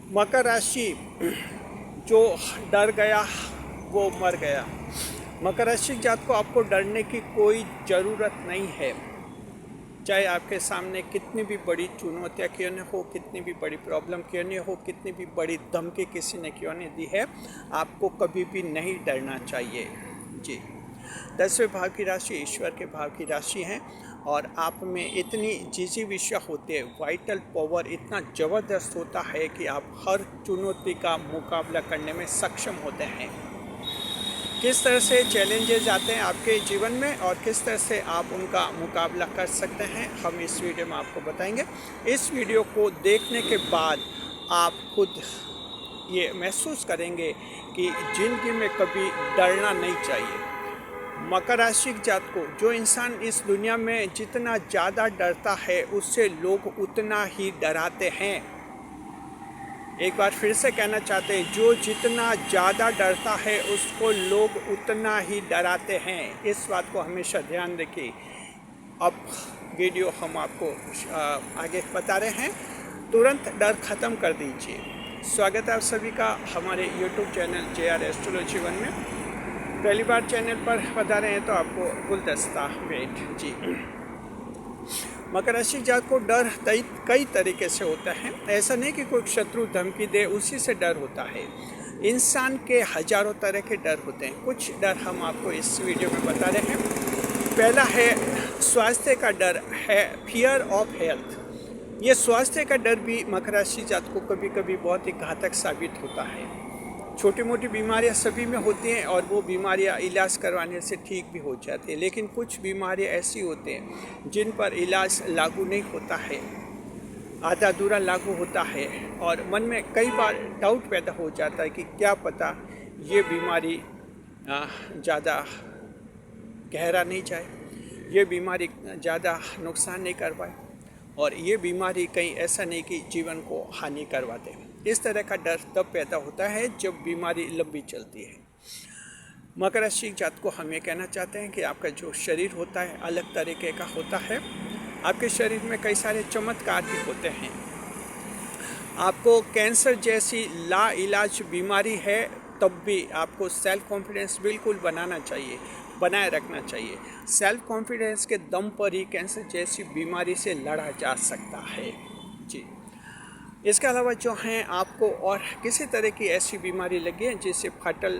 मकर राशि जो डर गया वो मर गया। मकर राशि जात को आपको डरने की कोई ज़रूरत नहीं है। चाहे आपके सामने कितनी भी बड़ी चुनौतियाँ क्यों न हो, कितनी भी बड़ी प्रॉब्लम क्यों न हो, कितनी भी बड़ी धमकी किसी ने क्यों नहीं दी है, आपको कभी भी नहीं डरना चाहिए। जी, 10वें भाव की राशि ईश्वर के भाव की राशि है और आप में इतनी जिजीविषा होती है, वाइटल पावर इतना ज़बरदस्त होता है कि आप हर चुनौती का मुकाबला करने में सक्षम होते हैं। किस तरह से चैलेंजेस आते हैं आपके जीवन में और किस तरह से आप उनका मुकाबला कर सकते हैं, हम इस वीडियो में आपको बताएंगे। इस वीडियो को देखने के बाद आप खुद ये महसूस करेंगे कि ज़िंदगी में कभी डरना नहीं चाहिए। मकर राशि जात को जो इंसान इस दुनिया में जितना ज़्यादा डरता है उससे लोग उतना ही डराते हैं। एक बार फिर से कहना चाहते हैं, जो जितना ज़्यादा डरता है उसको लोग उतना ही डराते हैं। इस बात को हमेशा ध्यान रखिए। अब वीडियो हम आपको आगे बता रहे हैं, तुरंत डर ख़त्म कर दीजिए। स्वागत है आप सभी का हमारे यूट्यूब चैनल JR एस्ट्रोलॉजी 1 में। पहली बार चैनल पर बता रहे हैं तो आपको गुलदस्ता वेट। जी, मकर राशि जात को डर कई तरीके से होता है। ऐसा नहीं कि कोई शत्रु धमकी दे उसी से डर होता है। इंसान के हजारों तरह के डर होते हैं। कुछ डर हम आपको इस वीडियो में बता रहे हैं। पहला है स्वास्थ्य का डर है, फियर ऑफ हेल्थ। ये स्वास्थ्य का डर भी मकर राशि जात को कभी कभी बहुत ही घातक साबित होता है। छोटी मोटी बीमारियां सभी में होती हैं और वो बीमारियां इलाज करवाने से ठीक भी हो जाती है, लेकिन कुछ बीमारियां ऐसी होती हैं जिन पर इलाज लागू नहीं होता है, आधा अधूरा लागू होता है और मन में कई बार डाउट पैदा हो जाता है कि क्या पता ये बीमारी ज़्यादा गहरा नहीं जाए, ये बीमारी ज़्यादा नुकसान नहीं कर पाए और ये बीमारी कहीं ऐसा नहीं कि जीवन को हानि करवा दे। इस तरह का डर तब पैदा होता है जब बीमारी लंबी चलती है। मकर राशि जात को हम ये कहना चाहते हैं कि आपका जो शरीर होता है अलग तरीके का होता है। आपके शरीर में कई सारे चमत्कार भी होते हैं। आपको कैंसर जैसी लाइलाज बीमारी है तब भी आपको सेल्फ कॉन्फिडेंस बिल्कुल बनाए रखना चाहिए। सेल्फ कॉन्फिडेंस के दम पर ही कैंसर जैसी बीमारी से लड़ा जा सकता है। जी, इसके अलावा जो हैं आपको और किसी तरह की ऐसी बीमारी लगी है जिसे फैटल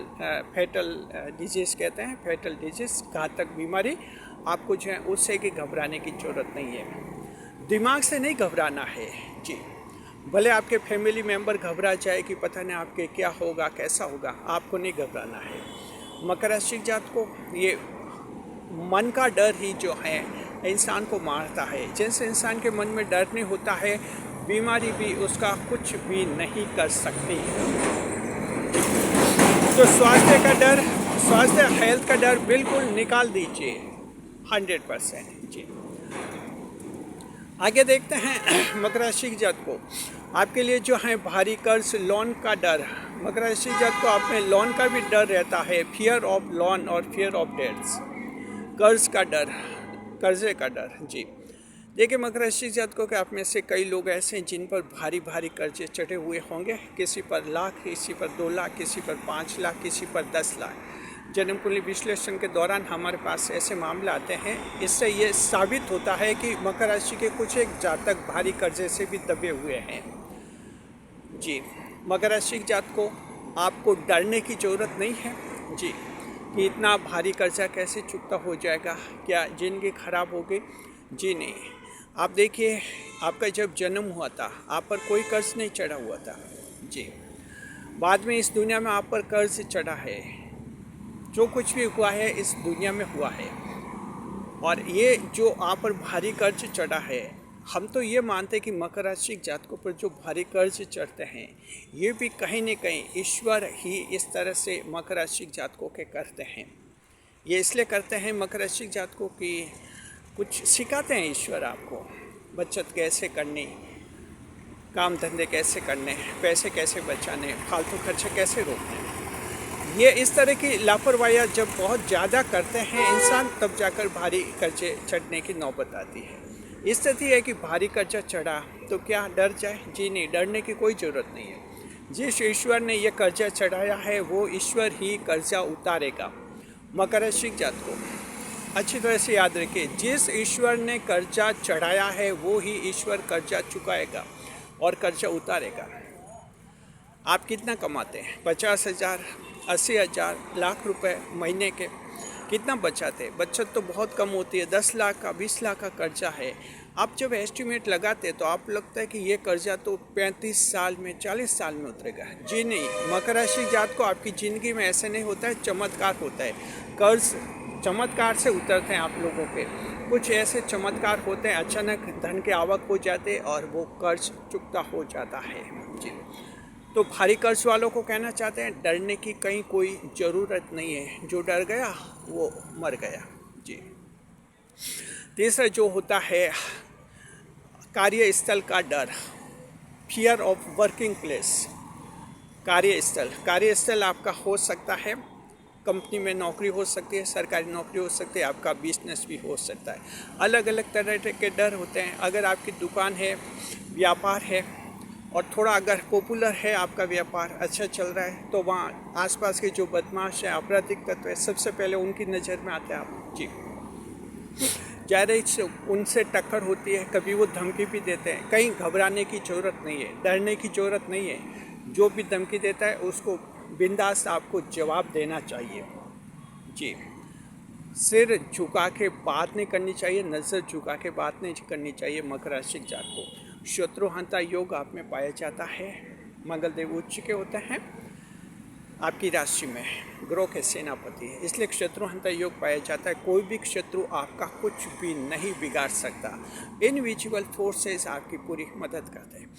डिजीज़ कहते हैं, फैटल डिजीज़ घातक बीमारी, आपको जो है उससे कि घबराने की ज़रूरत नहीं है। दिमाग से नहीं घबराना है। जी, भले आपके फैमिली मेम्बर घबरा जाए कि पता नहीं आपके क्या होगा कैसा होगा, आपको नहीं घबराना है। मकर राशि जात को ये मन का डर ही जो है इंसान को मारता है। जैसे इंसान के मन में डर नहीं होता है, बीमारी भी उसका कुछ भी नहीं कर सकती। तो स्वास्थ्य हेल्थ का डर बिल्कुल निकाल दीजिए 100%। जी, आगे देखते हैं मकर राशि जात को आपके लिए जो है भारी कर्ज, लोन का डर। मकर राशि जात को आप में लोन का भी डर रहता है, फियर ऑफ लोन और फियर ऑफ डेट्स, कर्ज का डर, कर्जे का डर। जी, देखिए मकर राशि जात को कि आप में से कई लोग ऐसे हैं जिन पर भारी भारी कर्जे चढ़े हुए होंगे। किसी पर लाख, किसी पर 2 लाख, किसी पर 5 लाख, किसी पर 10 लाख। जन्म कुंडली विश्लेषण के दौरान हमारे पास ऐसे मामले आते हैं। इससे ये साबित होता है कि मकर राशि के कुछ एक जातक भारी कर्जे से भी दबे हुए हैं। जी, मकर राशि जात को आपको डरने की ज़रूरत नहीं है। जी, कि इतना भारी कर्जा कैसे चुकता हो जाएगा, क्या ज़िंदगी खराब हो गई? जी नहीं। आप देखिए, आपका जब जन्म हुआ था आप पर कोई कर्ज नहीं चढ़ा हुआ था। जी, बाद में इस दुनिया में आप पर कर्ज चढ़ा है। जो कुछ भी हुआ है इस दुनिया में हुआ है और ये जो आप पर भारी कर्ज चढ़ा है, हम तो ये मानते हैं कि मकर राशि जातकों पर जो भारी कर्ज चढ़ते हैं ये भी कहीं न कहीं ईश्वर ही इस तरह से मकर राशि जातकों के करते हैं। ये इसलिए करते हैं मकर राशि जातकों की कुछ सिखाते हैं ईश्वर आपको, बचत कैसे करनी, काम धंधे कैसे करने, पैसे कैसे बचाने, फालतू खर्चे कैसे रोकने। ये इस तरह की लापरवाहियाँ जब बहुत ज़्यादा करते हैं इंसान, तब जाकर भारी कर्जे चढ़ने की नौबत आती है। स्थिति है कि भारी कर्जा चढ़ा तो क्या डर जाए? जी नहीं, डरने की कोई ज़रूरत नहीं है। जिस ईश्वर ने ये कर्जा चढ़ाया है वो ईश्वर ही कर्जा उतारेगा। मकर राशि जातकों, अच्छी तरह से याद रखिए, जिस ईश्वर ने कर्जा चढ़ाया है वो ही ईश्वर कर्जा चुकाएगा और कर्जा उतारेगा। आप कितना कमाते हैं? 50,000, 80,000, लाख रुपए महीने के कितना बचाते? बचत तो बहुत कम होती है। 10 लाख का, 20 लाख का कर्जा है। आप जब एस्टिमेट लगाते तो आप लगता है कि ये कर्जा तो 35 साल में, 40 साल में उतरेगा। जी नहीं, मकर राशि जात को आपकी ज़िंदगी में ऐसे नहीं होता है, चमत्कार होता है। कर्ज चमत्कार से उतरते हैं आप लोगों के। कुछ ऐसे चमत्कार होते हैं, अचानक धन के आवक हो जाते और वो कर्ज चुकता हो जाता है। जी, तो भारी कर्ज वालों को कहना चाहते हैं, डरने की कहीं कोई ज़रूरत नहीं है। जो डर गया वो मर गया। जी, तीसरा जो होता है कार्यस्थल का डर, फियर ऑफ वर्किंग प्लेस। कार्यस्थल आपका हो सकता है, कंपनी में नौकरी हो सकती है, सरकारी नौकरी हो सकती है, आपका बिजनेस भी हो सकता है। अलग अलग तरह के डर होते हैं। अगर आपकी दुकान है, व्यापार है और थोड़ा अगर पॉपुलर है, आपका व्यापार अच्छा चल रहा है, तो वहाँ आसपास के जो बदमाश है, आपराधिक तत्व है, सबसे पहले उनकी नज़र में आते हैं आप। जी, ज़्यादा उनसे टक्कर होती है, कभी वो धमकी भी देते हैं। कहीं घबराने की ज़रूरत नहीं है, डरने की ज़रूरत नहीं है। जो भी धमकी देता है उसको बिंदास आपको जवाब देना चाहिए। जी, सिर झुका के बात नहीं करनी चाहिए, नज़र झुका के बात नहीं करनी चाहिए। मकर राशि जात को शत्रुहंता योग आप में पाया जाता है। मंगल देव उच्च के होते हैं आपकी राशि में, ग्रह के सेनापति है, इसलिए शत्रुहंता योग पाया जाता है। कोई भी शत्रु आपका कुछ भी नहीं बिगाड़ सकता। इनविजिबल फोर्सेस आपकी पूरी मदद करते हैं।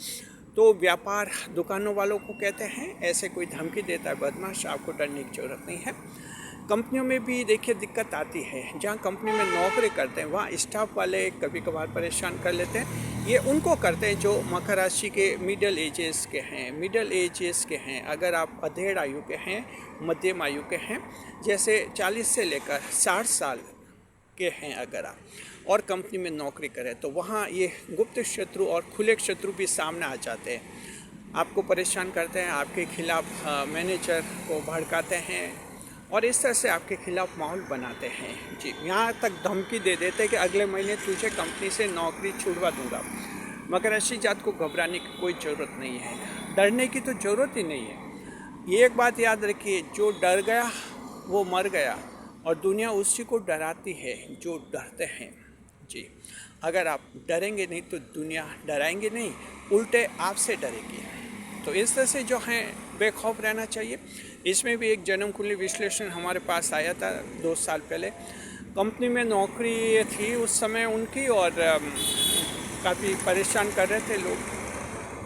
तो व्यापार दुकानों वालों को कहते हैं, ऐसे कोई धमकी देता है बदमाश, आपको डरने की ज़रूरत नहीं है। कंपनियों में भी देखिए दिक्कत आती है। जहाँ कंपनी में नौकरी करते हैं वहाँ स्टाफ वाले कभी कभार परेशान कर लेते हैं। ये उनको करते हैं जो मकर राशि के मिडिल एजेस के हैं। अगर आप अधेड़ आयु के हैं, मध्यम आयु के हैं, जैसे 40 से लेकर 60 साल के हैं अगर आप, और कंपनी में नौकरी करें, तो वहाँ ये गुप्त शत्रु और खुले शत्रु भी सामने आ जाते हैं। आपको परेशान करते हैं, आपके खिलाफ मैनेजर को भड़काते हैं और इस तरह से आपके खिलाफ माहौल बनाते हैं। जी, यहाँ तक धमकी दे देते हैं कि अगले महीने तुझे कंपनी से नौकरी छुड़वा दूंगा। मकर राशि जात को घबराने की कोई ज़रूरत नहीं है, डरने की तो ज़रूरत ही नहीं है। ये एक बात याद रखिए, जो डर गया वो मर गया और दुनिया उसी को डराती है जो डरते हैं। जी, अगर आप डरेंगे नहीं तो दुनिया डराएंगे नहीं, उल्टे आपसे डरेगी। तो इस तरह से जो है बेखौफ रहना चाहिए। इसमें भी एक जन्म कुंडली विश्लेषण हमारे पास आया था 2 साल पहले। कंपनी में नौकरी थी उस समय उनकी और काफ़ी परेशान कर रहे थे लोग।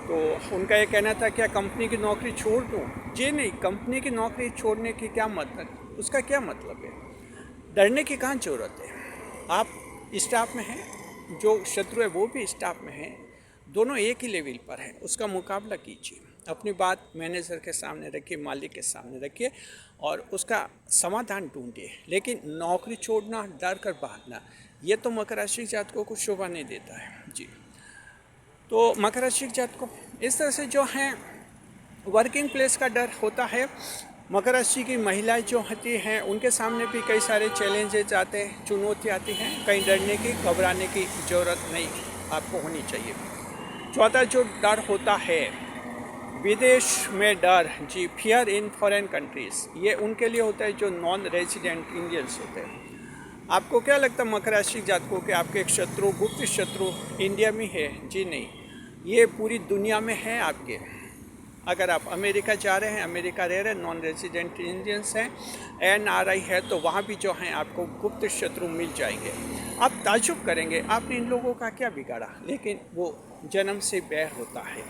तो उनका ये कहना था, क्या कंपनी की नौकरी छोड़ दूँ? जी नहीं, कंपनी की नौकरी छोड़ने की क्या मतलब, उसका क्या मतलब है? डरने की कहाँ ज़रूरत है? आप स्टाफ में हैं, जो शत्रु है वो भी स्टाफ में है, दोनों एक ही लेवल पर है, उसका मुकाबला कीजिए। अपनी बात मैनेजर के सामने रखिए, मालिक के सामने रखिए और उसका समाधान ढूंढिए। लेकिन नौकरी छोड़ना, डर कर भागना, ये तो मकर राशि जातकों को शोभा नहीं देता है। जी, तो मकर राशि जातकों इस तरह से जो हैं वर्किंग प्लेस का डर होता है। मकर राशि की महिलाएं जो होती हैं उनके सामने भी कई सारे चैलेंजेस आते हैं, चुनौती आती हैं। कहीं डरने की, घबराने की ज़रूरत नहीं आपको होनी चाहिए। चौथा जो डर होता है विदेश में डर, जी, फियर इन फॉरेन कंट्रीज़, ये उनके लिए होता है जो नॉन रेजिडेंट इंडियंस होते हैं। आपको क्या लगता है मकर राशि जातकों के आपके एक शत्रु, गुप्त शत्रु इंडिया में है? जी नहीं, ये पूरी दुनिया में है आपके। अगर आप अमेरिका जा रहे हैं, अमेरिका रह रहे हैं, नॉन रेजिडेंट इंडियंस हैं, NRI है, तो वहाँ भी जो हैं आपको गुप्त शत्रु मिल जाएंगे। आप ताज्जुब करेंगे, आपने इन लोगों का क्या बिगाड़ा, लेकिन वो जन्म से बैर होता है।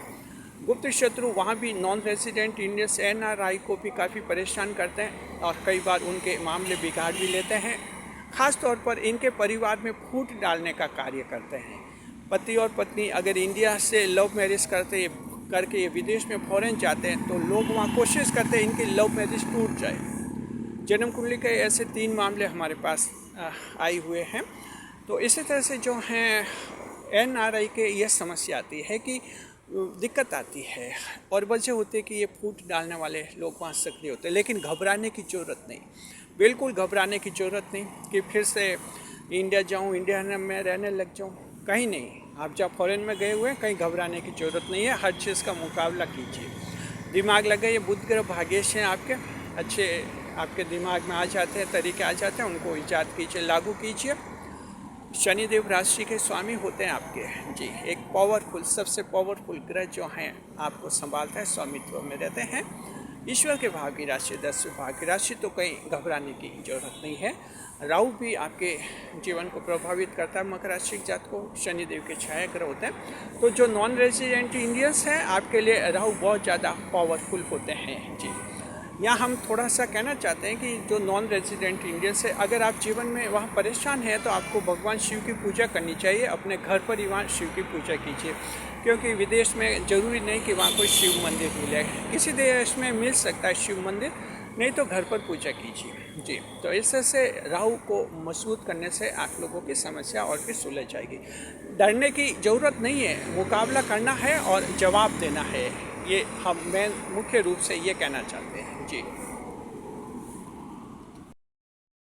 गुप्त शत्रु वहाँ भी नॉन रेजिडेंट इंडियंस NRI को भी काफ़ी परेशान करते हैं और कई बार उनके मामले बिगाड़ भी लेते हैं। ख़ास तौर पर इनके परिवार में फूट डालने का कार्य करते हैं। पति और पत्नी अगर इंडिया से लव मैरिज करके ये विदेश में फॉरेन जाते हैं तो लोग वहाँ कोशिश करते हैं इनकी लव मैरिज टूट जाए। जन्म कुंडली के ऐसे 3 मामले हमारे पास आए हुए हैं। तो इसी तरह से जो हैं NRI के यह समस्या आती है कि दिक्कत आती है और वजह होती है कि ये फूट डालने वाले लोग वहाँ सक्रिय होते हैं। लेकिन घबराने की ज़रूरत नहीं, बिल्कुल घबराने की ज़रूरत नहीं कि फिर से इंडिया जाऊँ, इंडिया में रहने लग जाऊँ, कहीं नहीं। आप जब फॉरेन में गए हुए हैं, कहीं घबराने की ज़रूरत नहीं है। हर चीज़ का मुकाबला कीजिए, दिमाग लगाइए। बुध ग्रह भाग्यश हैं आपके, अच्छे आपके दिमाग में आ जाते हैं, तरीके आ जाते हैं, उनको ईजाद कीजिए, लागू कीजिए। शनिदेव राशि के स्वामी होते हैं आपके जी, एक पावरफुल, सबसे पावरफुल ग्रह जो हैं आपको संभालता है, स्वामित्व में रहते हैं। ईश्वर के भाव की राशि 10वें भाव की राशि, तो कहीं घबराने की जरूरत नहीं है। राहु भी आपके जीवन को प्रभावित करता है। मकर राशि के जात को शनिदेव के छाया ग्रह होते हैं, तो जो नॉन रेजिडेंट इंडियंस हैं आपके लिए राहु बहुत ज़्यादा पावरफुल होते हैं जी। यहाँ हम थोड़ा सा कहना चाहते हैं कि जो नॉन रेजिडेंट इंडियंस है, अगर आप जीवन में वहाँ परेशान हैं तो आपको भगवान शिव की पूजा करनी चाहिए। अपने घर पर ही वहाँ शिव की पूजा कीजिए, क्योंकि विदेश में ज़रूरी नहीं कि वहाँ कोई शिव मंदिर मिले। किसी देश में मिल सकता है शिव मंदिर, नहीं तो घर पर पूजा कीजिए जी। तो इससे से राहु को मजबूत करने से आप लोगों की समस्या और भी सुलझ जाएगी। डरने की ज़रूरत नहीं है, मुकाबला करना है और जवाब देना है। ये हम मैं मुख्य रूप से ये कहना चाहते हैं जी।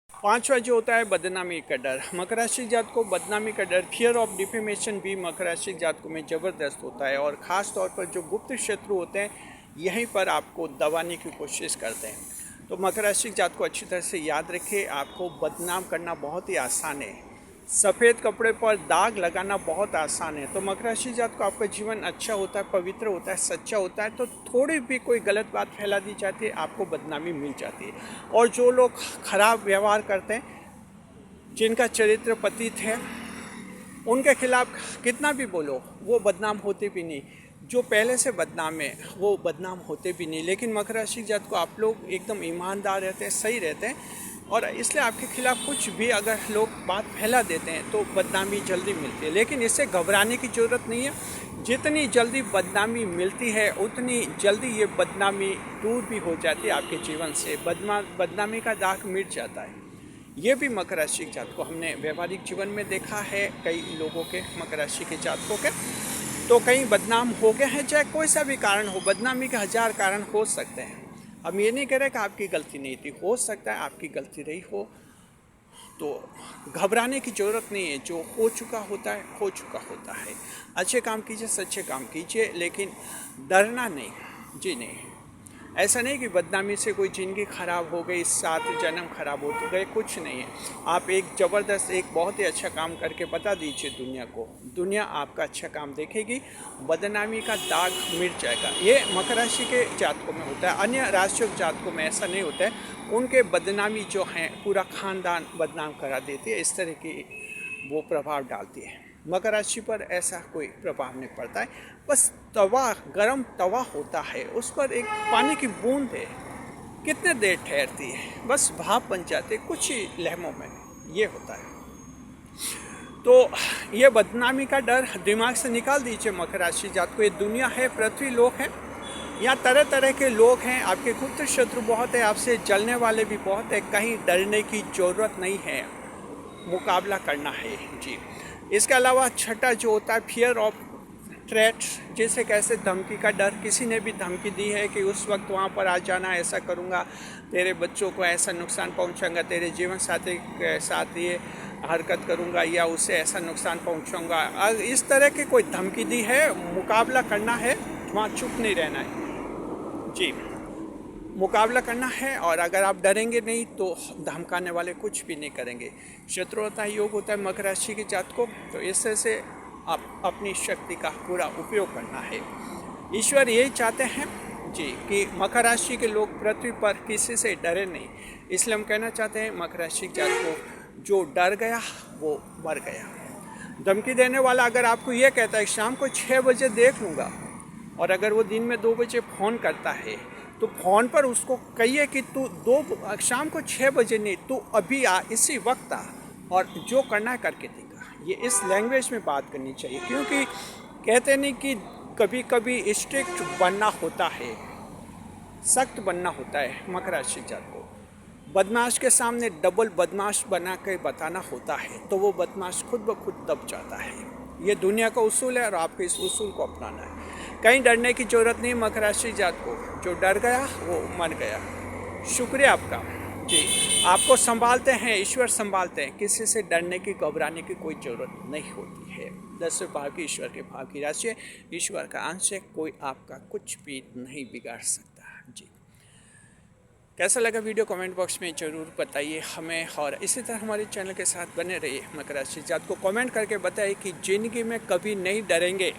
पांचवा जो होता है बदनामी का डर। मकर राशि जात को बदनामी का डर, फियर ऑफ डिफेमेशन भी मकर राशि जातकों में ज़बरदस्त होता है, और ख़ास तौर पर जो गुप्त शत्रु होते हैं यहीं पर आपको दबाने की कोशिश करते हैं। तो मकर राशि जात को अच्छी तरह से याद रखिए, आपको बदनाम करना बहुत ही आसान है। सफ़ेद कपड़े पर दाग लगाना बहुत आसान है। तो मकर राशि जात को आपका जीवन अच्छा होता है, पवित्र होता है, सच्चा होता है, तो थोड़ी भी कोई गलत बात फैला दी जाती है, आपको बदनामी मिल जाती है। और जो लोग खराब व्यवहार करते हैं, जिनका चरित्र पतित है, उनके खिलाफ कितना भी बोलो वो बदनाम होते भी नहीं। जो पहले से बदनाम है वो बदनाम होते भी नहीं। लेकिन मकर राशि जात को आप लोग एकदम ईमानदार रहते हैं, सही रहते हैं, और इसलिए आपके खिलाफ कुछ भी अगर लोग बात फैला देते हैं तो बदनामी जल्दी मिलती है। लेकिन इससे घबराने की ज़रूरत नहीं है। जितनी जल्दी बदनामी मिलती है उतनी जल्दी ये बदनामी दूर भी हो जाती है आपके जीवन से। बदनामी का दाग मिट जाता है। ये भी मकर राशि के जातकों को हमने व्यवहारिक जीवन में देखा है, कई लोगों के, मकर राशि के जातकों के, तो कहीं बदनाम हो गए हैं। चाहे कोई सा भी कारण हो, बदनामी के 1000 कारण हो सकते हैं। हम ये नहीं कह रहे कि आपकी गलती नहीं थी, हो सकता है आपकी गलती रही हो, तो घबराने की ज़रूरत नहीं है। जो हो चुका होता है हो चुका होता है। अच्छे काम कीजिए, सच्चे काम कीजिए, लेकिन डरना नहीं जी। नहीं, ऐसा नहीं कि बदनामी से कोई ज़िंदगी खराब हो गई, 7 जन्म खराब हो गए, कुछ नहीं है। आप एक ज़बरदस्त, एक बहुत ही अच्छा काम करके बता दीजिए दुनिया को, दुनिया आपका अच्छा काम देखेगी, बदनामी का दाग मिट जाएगा। ये मकर राशि के जातकों में होता है। अन्य राशियों के जातकों में ऐसा नहीं होता है। उनके बदनामी जो हैं पूरा ख़ानदान बदनाम करा देती है, इस तरह की वो प्रभाव डालती है। मकर राशि पर ऐसा कोई प्रभाव नहीं पड़ता है। बस तवा, गरम तवा होता है, उस पर एक पानी की बूंद है, कितने देर ठहरती है, बस भाप बन जाते कुछ ही लम्हों में, ये होता है। तो ये बदनामी का डर दिमाग से निकाल दीजिए मकर राशि जात को। ये दुनिया है, पृथ्वी लोक है, यहाँ तरह तरह के लोग हैं, आपके गुप्त शत्रु बहुत है, आपसे जलने वाले भी बहुत है। कहीं डरने की ज़रूरत नहीं है, मुकाबला करना है जी। इसके अलावा छठा जो होता है फियर ऑफ थ्रेट, जैसे कैसे धमकी का डर। किसी ने भी धमकी दी है कि उस वक्त वहाँ पर आ जाना, ऐसा करूँगा, तेरे बच्चों को ऐसा नुकसान पहुँचाऊँगा, तेरे जीवन साथी के साथ ये हरकत करूँगा, या उसे ऐसा नुकसान पहुँचाऊँगा, इस तरह की कोई धमकी दी है, मुकाबला करना है, वहाँ चुप नहीं रहना है जी, मुकाबला करना है। और अगर आप डरेंगे नहीं तो धमकाने वाले कुछ भी नहीं करेंगे। शत्रुता योग होता है मकर राशि के जात को, तो इससे से आप अपनी शक्ति का पूरा उपयोग करना है। ईश्वर यही चाहते हैं जी कि मकर राशि के लोग पृथ्वी पर किसी से डरे नहीं। इसलिए हम कहना चाहते हैं मकर राशि के जात को जो डर गया वो मर गया। धमकी देने वाला अगर आपको ये कहता है शाम को 6 बजे देख लूँगा, और अगर वो दिन में 2 बजे फ़ोन करता है तो फ़ोन पर उसको कहिए कि तू शाम को 6 बजे नहीं, तू अभी आ, इसी वक्त आ, और जो करना है करके देगा। ये इस लैंग्वेज में बात करनी चाहिए, क्योंकि कहते नहीं कि कभी कभी स्ट्रिक्ट बनना होता है, सख्त बनना होता है। मकर राशि जात को बदमाश के सामने डबल बदमाश बना कर बताना होता है, तो वो बदमाश खुद ब खुद दब जाता है। ये दुनिया का उसूल है और आपको इस उसूल को अपनाना है। कहीं डरने की ज़रूरत नहीं मकर राशि जात को। जो डर गया वो मर गया। शुक्रिया आपका जी। आपको संभालते हैं, ईश्वर संभालते हैं। किसी से डरने की, घबराने की कोई ज़रूरत नहीं होती है। 10वें भाव की ईश्वर के भाव की राशि है, ईश्वर का अंश है, कोई आपका कुछ भी नहीं बिगाड़ सकता जी। कैसा लगा वीडियो कमेंट बॉक्स में ज़रूर बताइए हमें, और इसी तरह हमारे चैनल के साथ बने रहिए। मकर राशि जात को कमेंट करके बताइए कि ज़िंदगी में कभी नहीं डरेंगे।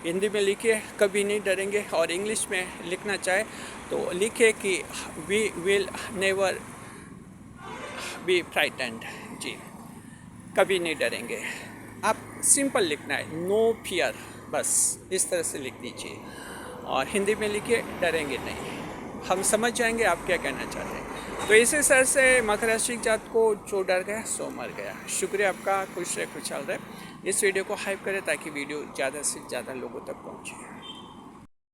हिंदी में लिखिए कभी नहीं डरेंगे, और इंग्लिश में लिखना चाहे तो लिखिए कि we will never be frightened जी, कभी नहीं डरेंगे। आप सिंपल लिखना है, नो फियर, बस इस तरह से लिख दीजिए। और हिंदी में लिखिए डरेंगे नहीं, हम समझ जाएंगे आप क्या कहना चाहते हैं। तो इसी तरह से मकर राशि जात को जो डर गया सो मर गया। शुक्रिया आपका, खुश रहे, खुशहाल रहे। इस वीडियो को हाइप करें ताकि वीडियो ज़्यादा से ज़्यादा लोगों तक पहुँचे।